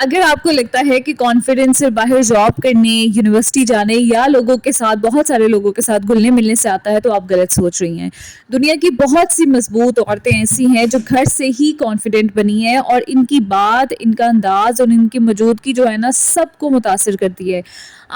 اگر آپ کو لگتا ہے کہ کانفیڈنس صرف باہر جاب کرنے، یونیورسٹی جانے یا لوگوں کے ساتھ بہت سارے لوگوں کے ساتھ گھلنے ملنے سے آتا ہے تو آپ غلط سوچ رہی ہیں۔ دنیا کی بہت سی مضبوط عورتیں ایسی ہیں جو گھر سے ہی کانفیڈنٹ بنی ہیں، اور ان کی بات، ان کا انداز اور ان کی موجودگی جو ہے نا سب کو متاثر کرتی ہے۔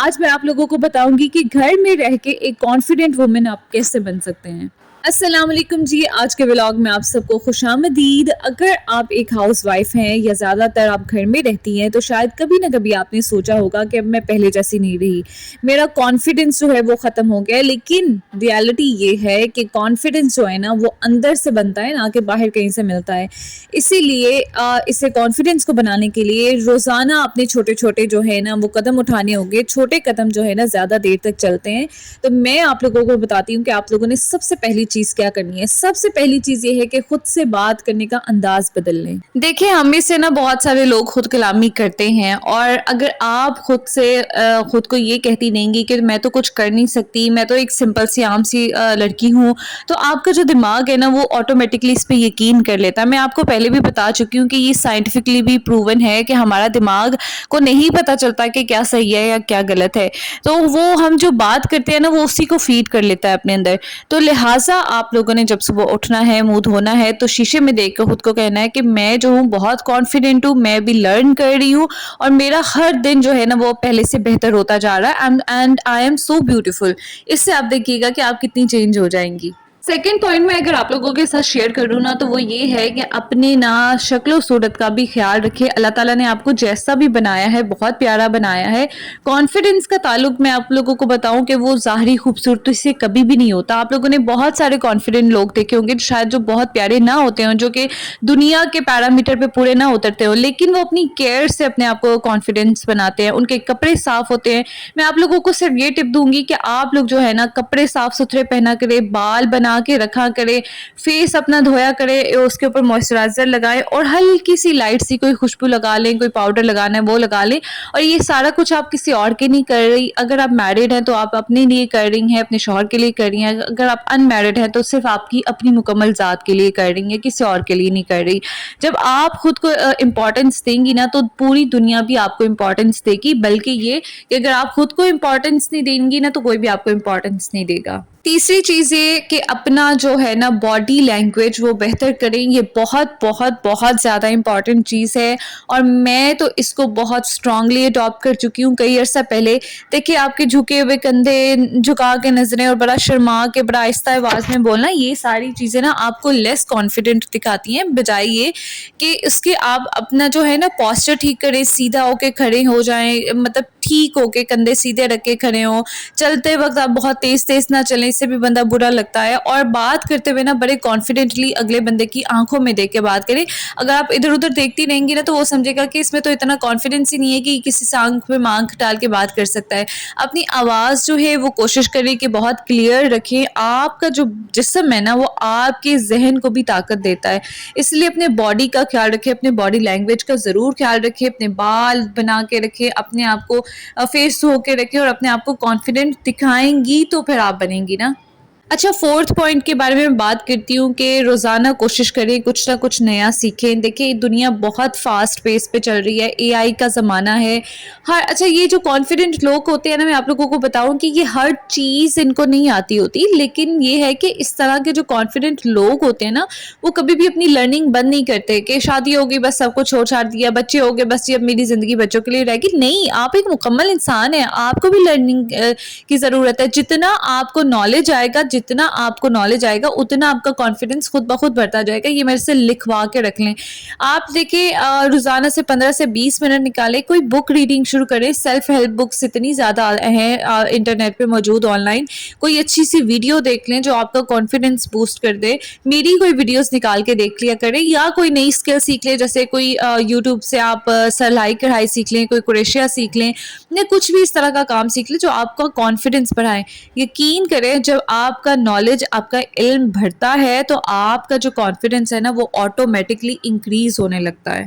آج میں آپ لوگوں کو بتاؤں گی کہ گھر میں رہ کے ایک کانفیڈنٹ وومن آپ کیسے بن سکتے ہیں۔ السلام علیکم جی، آج کے ولاگ میں آپ سب کو خوش آمدید۔ اگر آپ ایک ہاؤس وائف ہیں یا زیادہ تر آپ گھر میں رہتی ہیں تو شاید کبھی نہ کبھی آپ نے سوچا ہوگا کہ اب میں پہلے جیسی نہیں رہی، میرا کانفیڈنس جو ہے وہ ختم ہو گیا ہے۔ لیکن ریالٹی یہ ہے کہ کانفیڈنس جو ہے نا وہ اندر سے بنتا ہے، نہ کہ باہر کہیں سے ملتا ہے۔ اسی لیے اسے کانفیڈنس کو بنانے کے لیے روزانہ اپنے چھوٹے چھوٹے جو ہے نا وہ قدم اٹھانے ہوں گے۔ چھوٹے قدم جو ہے نا زیادہ دیر تک چلتے ہیں۔ تو میں آپ لوگوں کو بتاتی ہوں کہ آپ لوگوں نے سب سے پہلی چیز کیا کرنی ہے۔ سب سے پہلی چیز یہ ہے کہ خود سے بات کرنے کا انداز بدل لیں۔ دیکھیں، ہم میں سے نا بہت سارے لوگ خود کلامی کرتے ہیں، اور اگر آپ خود سے خود کو یہ کہتی نہیں گی کہ میں تو کچھ کر نہیں سکتی، میں تو ایک سمپل سی عام سی لڑکی ہوں، تو آپ کا جو دماغ ہے نا وہ آٹومیٹکلی اس پہ یقین کر لیتا ہے۔ میں آپ کو پہلے بھی بتا چکی ہوں کہ یہ سائنٹیفکلی بھی پروون ہے کہ ہمارا دماغ کو نہیں پتہ چلتا کہ کیا صحیح ہے یا کیا غلط ہے، تو وہ ہم جو بات کرتے ہیں نا وہ اسی کو فیڈ کر لیتا ہے اپنے اندر۔ تو لہٰذا آپ لوگوں نے جب صبح اٹھنا ہے، منہ دھونا ہے، تو شیشے میں دیکھ کے خود کو کہنا ہے کہ میں جو ہوں بہت کانفیڈنٹ ہوں، میں بھی لرن کر رہی ہوں، اور میرا ہر دن جو ہے نا وہ پہلے سے بہتر ہوتا جا رہا ہے، and I am so beautiful. اس سے آپ دیکھیے گا کہ آپ کتنی چینج ہو جائیں گی۔ سیکنڈ پوائنٹ میں اگر آپ لوگوں کے ساتھ شیئر کروں نا تو وہ یہ ہے کہ اپنے نا شکل و صورت کا بھی خیال رکھے۔ اللہ تعالیٰ نے آپ کو جیسا بھی بنایا ہے بہت پیارا بنایا ہے۔ کانفیڈنس کا تعلق میں آپ لوگوں کو بتاؤں کہ وہ ظاہری خوبصورتی سے کبھی بھی نہیں ہوتا۔ آپ لوگوں نے بہت سارے کانفیڈنٹ لوگ دیکھے ہوں گے شاید جو بہت پیارے نہ ہوتے ہوں، جو کہ دنیا کے پیرامیٹر پہ پورے نہ اترتے ہوں، لیکن وہ اپنی کیئر سے اپنے آپ کو کانفیڈنس بناتے ہیں، ان کے کپڑے صاف ہوتے ہیں۔ میں آپ لوگوں کو صرف یہ ٹپ دوں گی کہ آپ لوگ جو ہے نا کپڑے صاف ستھرے پہنا کرے، بال بنا کے رکھا کرے، فیس اپنا دھویا کرے، اس کے اوپر موئسچرائزر لگائے، اور ہلکی سی لائٹ سی کوئی خوشبو لگا لیں، کوئی پاؤڈر لگانا ہے وہ لگا لیں۔ اور یہ سارا کچھ آپ کسی اور کے نہیں کر رہی۔ اگر آپ میرڈ ہیں تو آپ اپنے لیے کر رہی ہیں، اپنے شوہر کے لیے کر رہی ہیں۔ اگر آپ ان میرڈ ہیں تو صرف آپ کی اپنی مکمل ذات کے لیے کر رہی ہیں، کسی اور کے لیے نہیں کر رہی۔ جب آپ خود کو امپورٹنس دیں گی نا تو پوری دنیا بھی آپ کو امپورٹنس دے گی، بلکہ یہ کہ اگر آپ خود کو امپورٹنس نہیں دیں گی نا تو کوئی بھی آپ کو امپورٹنس نہیں دے گا۔ تیسری چیز یہ کہ اپنا جو ہے نا باڈی لینگویج وہ بہتر کریں۔ یہ بہت بہت بہت زیادہ امپورٹنٹ چیز ہے، اور میں تو اس کو بہت اسٹرانگلی اڈاپٹ کر چکی ہوں کئی عرصہ پہلے۔ دیکھیے، آپ کے جھکے ہوئے کندھے، جھکا کے نظریں، اور بڑا شرما کے بڑا آہستہ آواز میں بولنا، یہ ساری چیزیں نا آپ کو لیس کانفیڈنٹ دکھاتی ہیں، بجائے یہ کہ اس کے آپ اپنا جو ہے نا پوسچر ٹھیک کریں، سیدھا ہو کے کھڑے ہو جائیں، مطلب ٹھیک ہو کے کندھے سیدھے رکھ کے کھڑے ہوں۔ چلتے وقت آپ بہت تیز تیز نہ چلیں، اس سے بھی بندہ برا لگتا ہے، اور بات کرتے ہوئے نا بڑے کانفیڈنٹلی اگلے بندے کی آنکھوں میں دیکھ کے بات کریں۔ اگر آپ ادھر ادھر دیکھتی رہیں گی نا تو وہ سمجھے گا کہ اس میں تو اتنا کانفیڈنس ہی نہیں ہے کہ کسی سے آنکھ میں آنکھ ڈال کے بات کر سکتا ہے۔ اپنی آواز جو ہے وہ کوشش کریں کہ بہت کلیئر رکھیں۔ آپ کا جو جسم ہے نا وہ آپ کے ذہن کو بھی طاقت دیتا ہے، اس لیے اپنے باڈی کا خیال رکھیں، اپنے باڈی لینگویج کا ضرور خیال رکھیں، اپنے بال بنا کے رکھیں، اپنے آپ کو فیس دھو کے رکھیں، اور اپنے آپ کو کانفیڈنٹ دکھائیں گی تو پھر آپ بنیں گی نا۔ اچھا، فورتھ پوائنٹ کے بارے میں بات کرتی ہوں کہ روزانہ کوشش کریں کچھ نہ کچھ نیا سیکھیں۔ دیکھیں، دنیا بہت فاسٹ پیس پہ چل رہی ہے، اے آئی کا زمانہ ہے۔ اچھا، یہ جو کانفیڈنٹ لوگ ہوتے ہیں نا، میں آپ لوگوں کو بتاؤں کہ یہ ہر چیز ان کو نہیں آتی ہوتی، لیکن یہ ہے کہ اس طرح کے جو کانفیڈنٹ لوگ ہوتے ہیں نا وہ کبھی بھی اپنی لرننگ بند نہیں کرتے کہ شادی ہوگی بس سب کچھ چھوڑ چھاڑ دیا، بچے ہو گئے بس یہ اب میری زندگی بچوں کے لیے رہے گی۔ نہیں، آپ ایک مکمل انسان ہیں، آپ کو بھی لرننگ کی ضرورت ہے۔ جتنا آپ کو نالج آئے گا، جتنا آپ کو نالج آئے گا اتنا آپ کا کانفیڈنس خود بخود بڑھتا جائے گا۔ یہ میرے سے لکھوا کے رکھ لیں۔ آپ دیکھیں، روزانہ سے 15 سے 20 منٹ نکالیں، کوئی بک ریڈنگ شروع کریں۔ سیلف ہیلپ بکس اتنی زیادہ ہیں انٹرنیٹ پہ موجود، آن لائن کوئی اچھی سی ویڈیو دیکھ لیں جو آپ کا کانفیڈنس بوسٹ کر دے۔ میری کوئی ویڈیوز نکال کے دیکھ لیا کریں، یا کوئی نئی اسکل سیکھ لیں، جیسے کوئی یوٹیوب سے آپ سلائی کڑھائی سیکھ لیں، کوئی کروشیا سیکھ لیں، یا کچھ بھی اس طرح کا کام سیکھ لیں جو آپ کا کانفیڈنس بڑھائے۔ یقین کریں، جب آپ کا نالج، آپ کا علم بڑھتا ہے تو آپ کا جو کانفیڈنس ہے نا وہ آٹومیٹکلی انکریز ہونے لگتا ہے۔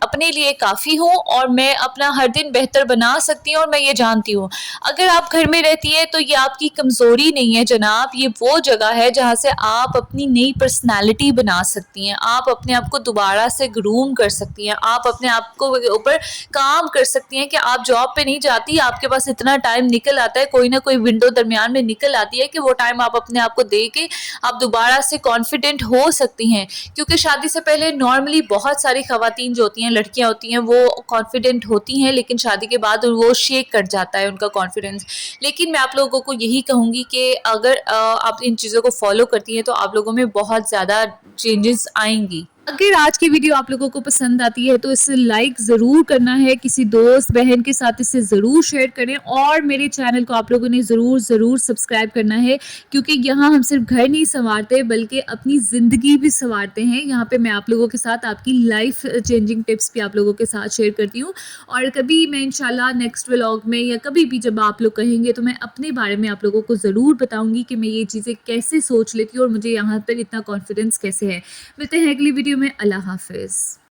اپنے لیے کافی ہوں اور میں اپنا ہر دن بہتر بنا سکتی ہوں، اور میں یہ جانتی ہوں۔ اگر آپ گھر میں رہتی ہیں تو یہ آپ کی کمزوری نہیں ہے جناب، یہ وہ جگہ ہے جہاں سے آپ اپنی نئی پرسنالٹی بنا سکتی ہیں، آپ اپنے آپ کو دوبارہ سے گروم کر سکتی ہیں، آپ اپنے آپ کو اوپر کام کر سکتی ہیں کہ آپ جاب پہ نہیں جاتی، آپ کے پاس اتنا ٹائم نکل آتا ہے، کوئی نہ کوئی ونڈو درمیان میں نکل آتی ہے کہ وہ ٹائم آپ اپنے آپ کو دے کے آپ دوبارہ سے کانفیڈنٹ ہو سکتی ہیں۔ کیونکہ شادی سے پہلے نارملی بہت ساری خواتین جو ہوتی ہیں، لڑکیاں ہوتی ہیں، وہ کانفیڈنٹ ہوتی ہیں، لیکن شادی کے بعد وہ شیک کر جاتا ہے ان کا کانفیڈنس۔ لیکن میں آپ لوگوں کو یہی کہوں گی کہ اگر آپ ان چیزوں کو فالو کرتی ہیں تو آپ لوگوں میں بہت زیادہ چینجز آئیں گی۔ اگر آج کی ویڈیو آپ لوگوں کو پسند آتی ہے تو اسے لائک ضرور کرنا ہے، کسی دوست بہن کے ساتھ اسے ضرور شیئر کریں، اور میرے چینل کو آپ لوگوں نے ضرور سبسکرائب کرنا ہے، کیونکہ یہاں ہم صرف گھر نہیں سنوارتے بلکہ اپنی زندگی بھی سنوارتے ہیں۔ یہاں پہ میں آپ لوگوں کے ساتھ آپ کی لائف چینجنگ ٹپس بھی آپ لوگوں کے ساتھ شیئر کرتی ہوں، اور کبھی میں انشاءاللہ نیکسٹ ولاگ میں یا کبھی بھی جب آپ لوگ کہیں گے تو میں اپنے بارے میں آپ لوگوں کو ضرور بتاؤں گی کہ میں یہ چیزیں کیسے سوچ لیتی ہوں اور مجھے یہاں پر اتنا کانفیڈنس کیسے ہے۔ ملتے ہیں اگلی ویڈیو میں۔ اللہ حافظ۔